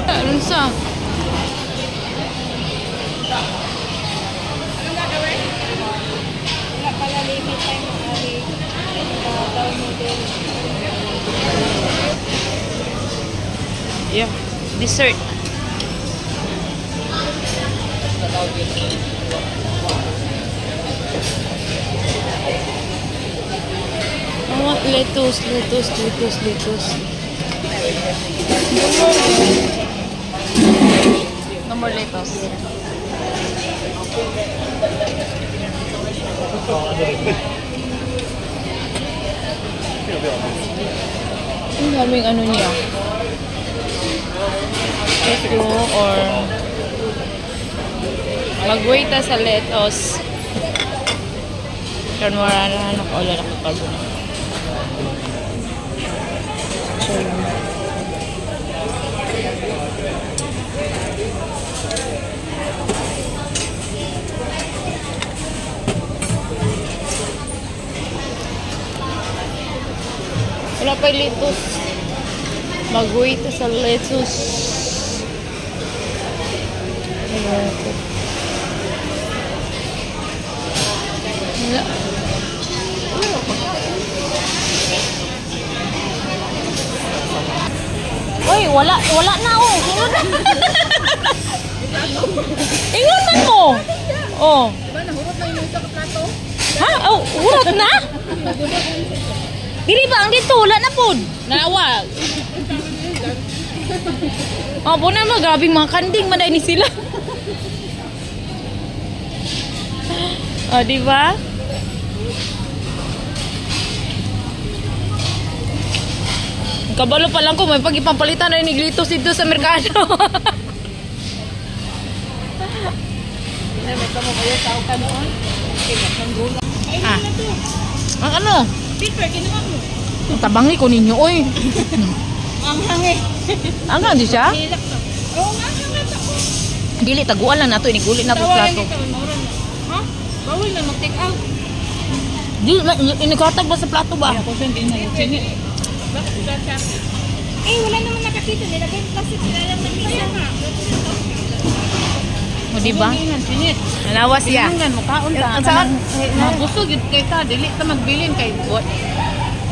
Ano sa? Ano nga gawin? Wala pala limit time ng ari. Daw model. Yeah. Dessert. I want lettuce. No more lettuce. Ang daming ano niya. Ito or mag-wait sa lettuce. Kaya wala na nakawala na kakalbo na. Wala pa yung lettuce. Mag-wait sa lettuce. Wala. Uy, wala na oh. Ingon man mo. Oh. Diba, nahurot na yung sa plato? Ha? Oh, hurot na? Dili ba ang dito wala na pod. Naawa. Oh, po na grabing mga kanding man ni sila. Oh, di ba? Kabalo pa lang ko may pag-ipapalitan na ni Glitos dito sa merkado. May kamo kayo tao ka noon? Ah. Ang ano? Peter, kinuha mo. Tabangi ko ninyo, oy. Ang hangi. Ang nga di siya? Hilak to. Oo nga, hangat ako. Dili, taguan lang nato. Inigulit na po plato. Ha? Bawal na mag-take out. Di, inigkatag ba sa plato ba? Ako siya, hindi na yung sinit. Eh, wala naman nakakita. Nilagay yung plastic. Nilalang na nila nga. O, diba? Sinit. Nalawas siya. Pinanggan mo, kaon ka. Ang saan? Busog yun kay ka. Dili ka magbilin kay what?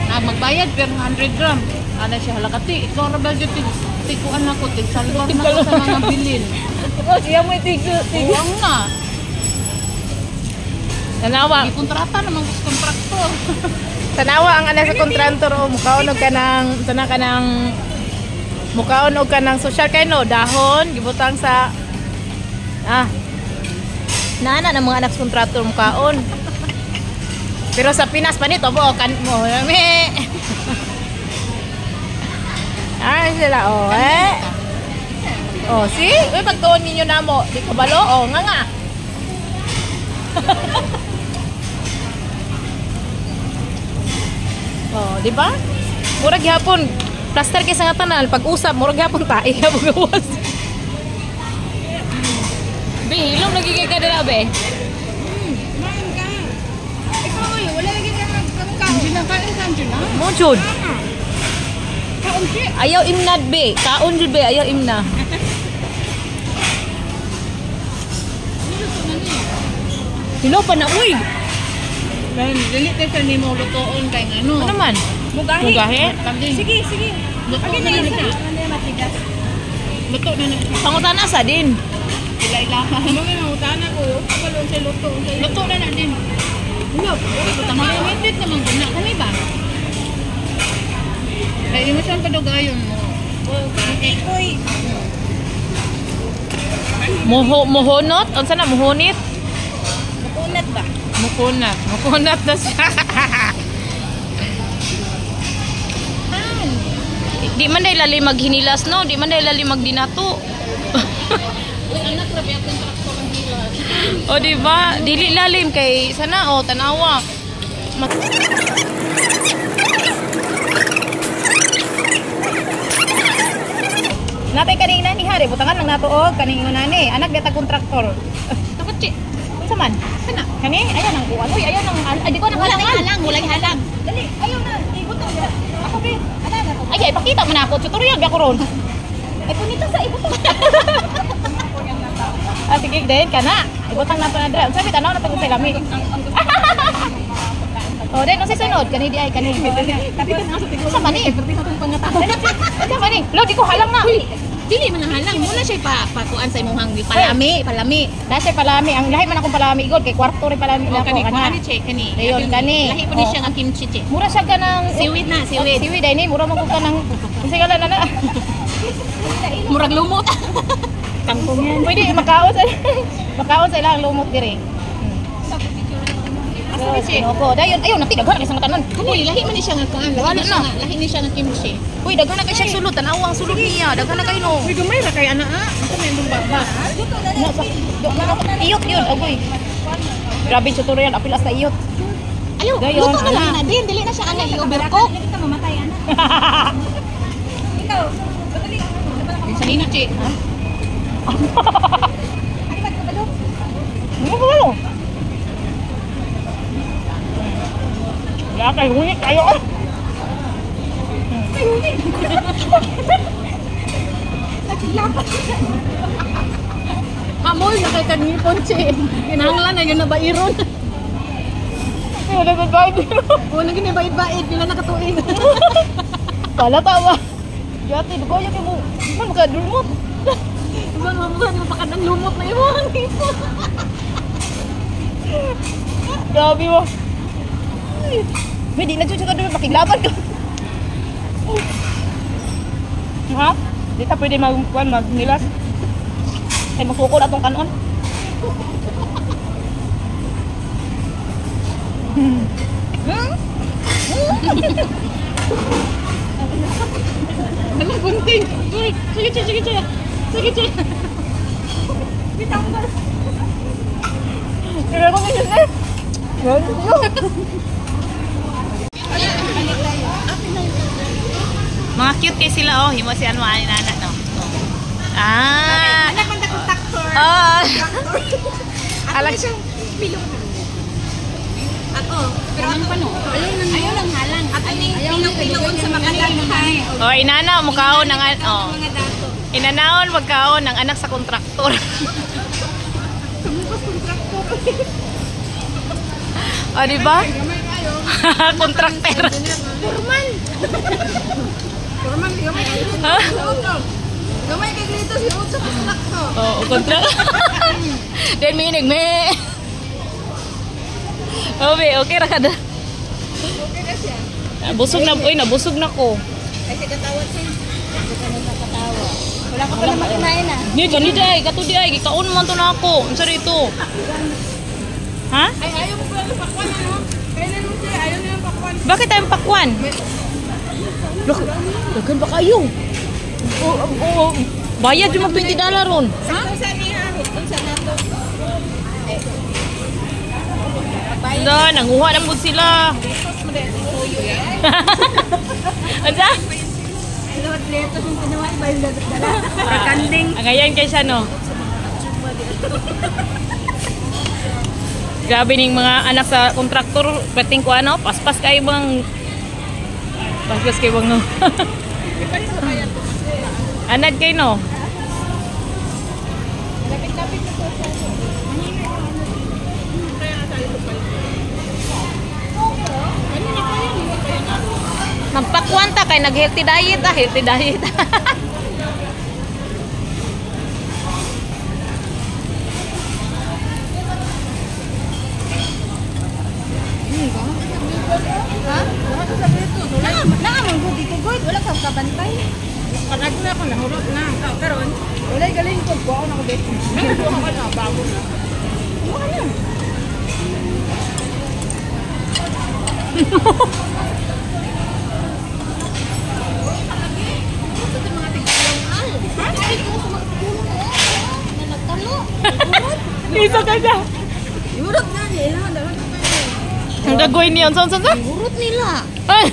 Na magbayad per 100 gram. Ano siya halakati. Ikaw rabal yun. Tikuan ako. Tigsalbar na ko sa mga bilin. O, siya mo itigo. Huwag na. Tanawa. Ikontrata naman sa kontraktor. Tanawa ang anak sa kontrantor o mukaonog ka ng sana ka ng mukaonog ka ng social kay no dahon gibutang sa nana ng mga anak sa kontrantor mukaon. Pero sa Pinas pa nito bo kan mo me. Sila see? Uy, pagtuon ninyo na mo. Di kabalo? Nga. Di ba? Murag gihapon plaster kay sa nga tanan pag-usap murag gihapon tae ka bugawas. Be, hilom nagiging ka dira be. Man ka. Ikaw ay wala lagi ka magkaon. Hindi na kain ka na. Mo jud. Kaon siya. Ayaw imnad be. Kaon jud be ayaw imna. Hilo pa na uy. Dahil dili tayo ni mo lutoon kay ano. Ano man? Mugahi. Mugahi? Sige. Luto na lang siya. Matigas. Luto na lang siya. Pangutana sa din. Ila-ilahan. May mangutana ko. Kapalon sa luto. Luto na lang din. Hulog. Marinit naman din na. Kami ba? Kaya yung saan padugayon mo. Uy. Mohonot? Unsa na mohonit? Makunat ba? Mukunat na siya. Di man dahil lali maghinilas no, di man dahil lali magdinato. Uy, anak, grabe ang kontraktor ang hilas. O di ba? Dili lalim kay sana tanawa. Natay kanina ni Hari, butangan lang nato og kaning nani, anak gata kontraktor. Takot si. Unsa man? Kana? Kani ayan ang kuan. Uy, ayan ang di ko Walang nakalangan. halang, walang halang. Dali, ayaw na. Ibutang dira. Ako be. Ana na ko. Ay, ipakita mo na ako. Tutorial ba ako ron? Ay, punita sa ibutang. Ah, sige, din ka na. Ibutang na pa na dra. Sabi, tanaw na pag sa lami. Oh, din, no si sunod. Kani di ay, kani. Sa mani. Sa mani. Lo, di ko halang na. Dili man halang. Muna siya pakuan sa imong palami. Dasi palami. Ang lahi man akong palami igod. Kay kwarto rin palami O, na ako. kani, Kana. kani, che, kani. Dayon, kani. Lahi po ni siya ng kimchi, che. Mura siya ka ng... Seaweed na, seaweed. Seaweed, ay ni. Mura mo ko ka ng... Kasi ka na. Murag lumot. Kangkong yan. Pwede, makaon sa... makaon sa ilang lumot dire. Asa ni che? Ako, dayon. Ayaw, nagtidagan na isang tanan. Kani, lahi man ni siya ng kuan. Lahi ni siya ng kimchi. Uy, dagan na kay siya sulod. Tanawang sulod niya. Dagan na kayo no. Uy, gamay ra kay ana ah. Ito may mong baba. Iyot yun, agoy. Grabe yung tutorial, apilas na iyot. Ayaw, Gayon, luto na lang ana. na din. Dili na siya ana i-overcook. Kita mamatay ana. Ikaw, sa nino, che. Ano ba kayo? Wala kayo, unik kayo. Amoy na kay kanipon, che. Kinahanglan na yun na bairon. Ay, wala sa guide. O, naging may bait-bait. Pila nakatuig. Kala tawa. Yati, dugoy yung mo. Ano makadulmot? Ibang mamuhan mo pakadang lumot na yung mga nipon. Grabe mo. May di na dyan ka doon, makiglaban ka. Ha? Di ta pwede magnilas. Ay, masuko na itong kanon. Anong gunting? Sige, che. Sige, che. Bitang ba? Kaya ko ganyan eh. Mga cute kayo sila oh. Himo si ano ani nana no. Ah. Anak man ko taktor. Oh. Alam siya bilong. Ako, pero ano pa no? Ayaw lang halang. At ani pilong sa mga daghay. Oh, inana mo kaon ng oh. Mga dato. Inanaon magkaon ng anak sa kontraktor. Sumukas kontraktor. Oh, di ba? Kontraktor. Forman. Forman, gamay kay dito. Ha? Gamay kay dito si Rod sa kontraktor. Oh, kontraktor. Then minig me. Okay ra kada. Okay na siya. Busog na, uy, nabusog na ko. Kasi katawad siya. Hindi ka nakakatawa. Wala ka pala makinain ah. Ni gani day, kato di ay gikaon man to na ako. Unsa rito? Ha? Ay, ayaw mo pala ng pakwan ano? Kailan mo siya? Ayaw niya ng pakwan. Bakit tayong pakwan? Dagan ba kayo? Bayad yung mag $20 ron. Sa niya? Unsa na to? Anda, nanguha na mo sila. Anda? Leto yung pinawa iba yung dala. Kakanding. Ang ayan kay siya, no? Grabe ning mga anak sa kontraktor, pating ko ano, paspas kayo bang no. Anad kayo no. Lapit-lapit na to sa Magpakwanta kay nag-healthy diet healthy diet. Naamang good dito good. Wala kang kabantay. Karag na ako nahurot na. Karon, wala galing ko. Buwa ako na ko dito. Buwa ako na. Bago na. Buwa na. Isa ka na. Yurot na nila. Ang gagawin niya, saan? Yurot nila. Ay!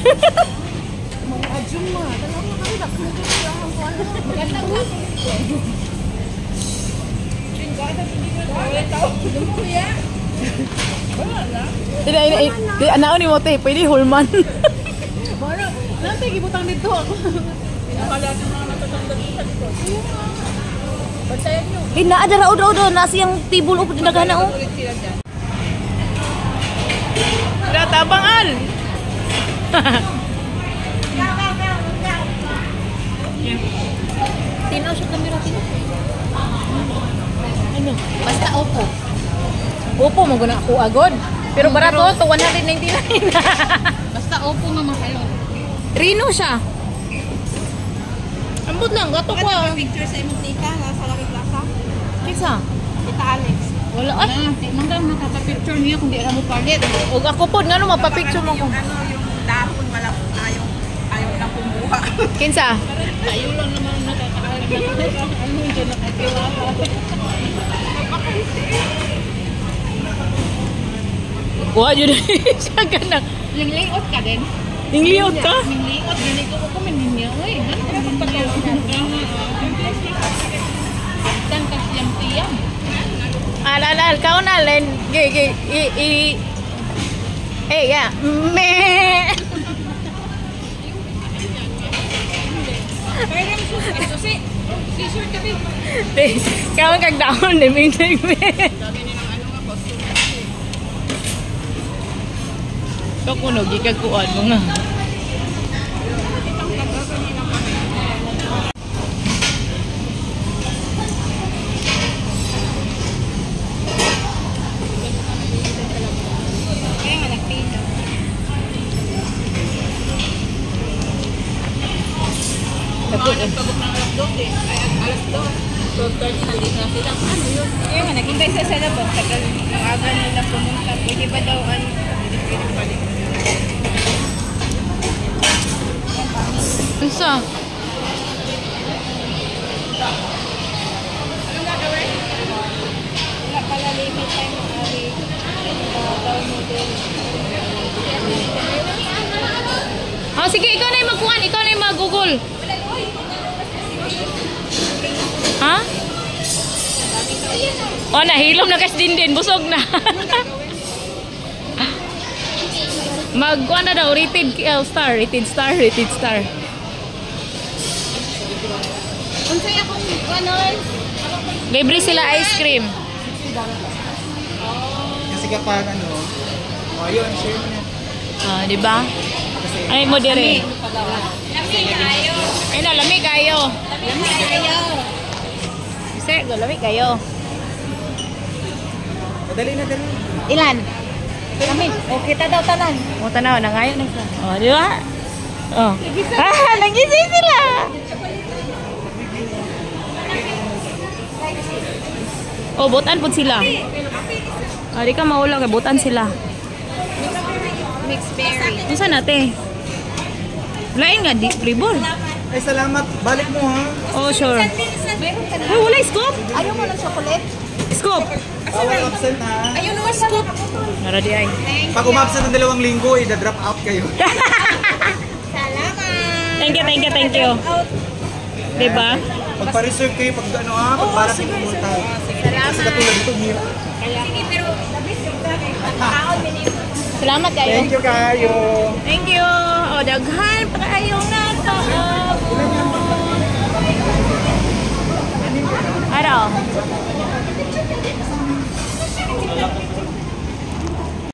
Mga adyong ma. Dalawa mo kayo. Maganda mo. Anaon ni mo te, pwede hulman. Baro, lang tayo gibutang dito ako. Pinakala ng mga matatanda dito. Bantayan nyo. Naada raod na siyang tibul o nagana oh. Ulit sila dyan. Wala tabang al. Tinaw siya kamera tinaw. Ano? Basta opo. Opo, maguna ako agod. Pero barato to 199. Basta opo naman kayo. Rino siya. Ambot lang, gato ko. Picture sa imong tita nasa Lucky Plaza. Kisa? Tita Alex. Wala ay. Di man lang makapapicture niya kung di ra mo palit. Og ako po ngano mapapicture mo ko. Yung yung dahon wala ayaw na kumuha. Kinsa? Tayo lang naman nakakaalam. Ano dyan nakatiwala. Kuha jud siya ganang. Yung layout ka din. Ingliot ka? Yung layout, gani ko ko niya. Uy, ganun pa tayo. Dan ka siyang tiyam. Al kau na len. Ge ya. Me. Parang susi. T-shirt kami. Kau kag daon de ming me. Kau kuno gikag kuan mo nga. Kaya nga nagpila. Tapos Pagod ng alas 12. Alas 2. So, 30 nandito na sila. Ano yun? Kaya nga naghintay sa salabas. Tagal ng aga nila pumunta. Pwede ba daw pwede balik. unsa? Anong gagawin? Wala pala limit time ng ari. Daw model. Oh, sige, ikaw na yung magkuhan, ikaw na yung mag-google. Ha? Oh, nahilom na kas din, busog na. Magkuhan na daw, rated star. Unsay akong ano? Libre sila ice cream. Kasi kapag ano, ayun, share mo na. Ah, di ba? Ay mo dire. Ay na, lamig kayo. Kasi, lamig kayo. Dali na, dali. Ilan? Kami, o kita daw tanan. O, tanaw, nangayon na siya. O, di ba? Oh. Ah, nagising sila. Oh, butan po sila. Ah, di ka maula kay butan sila. Mixed berry. Kung saan natin? Lain nga, di, ribbon. Ay, salamat. Balik mo, ha? Oh, sure. Meron ka na. Uy, wala scoop. Ayaw mo ng chocolate? Scoop. Bawal absent, ha? Ayaw naman scoop. Nara di ay. Pag umabsent ng 2 linggo, ida-drop out kayo. Salamat. Thank you. Diba? Magpa-reserve kayo pag ano, ha? Pag para sa pumunta. Kasi katulad dito, hirap. Sige, pero labis yung kaon minimum. Salamat kayo. Thank you kayo. Thank you. O, daghan pa kayo na to. Ano?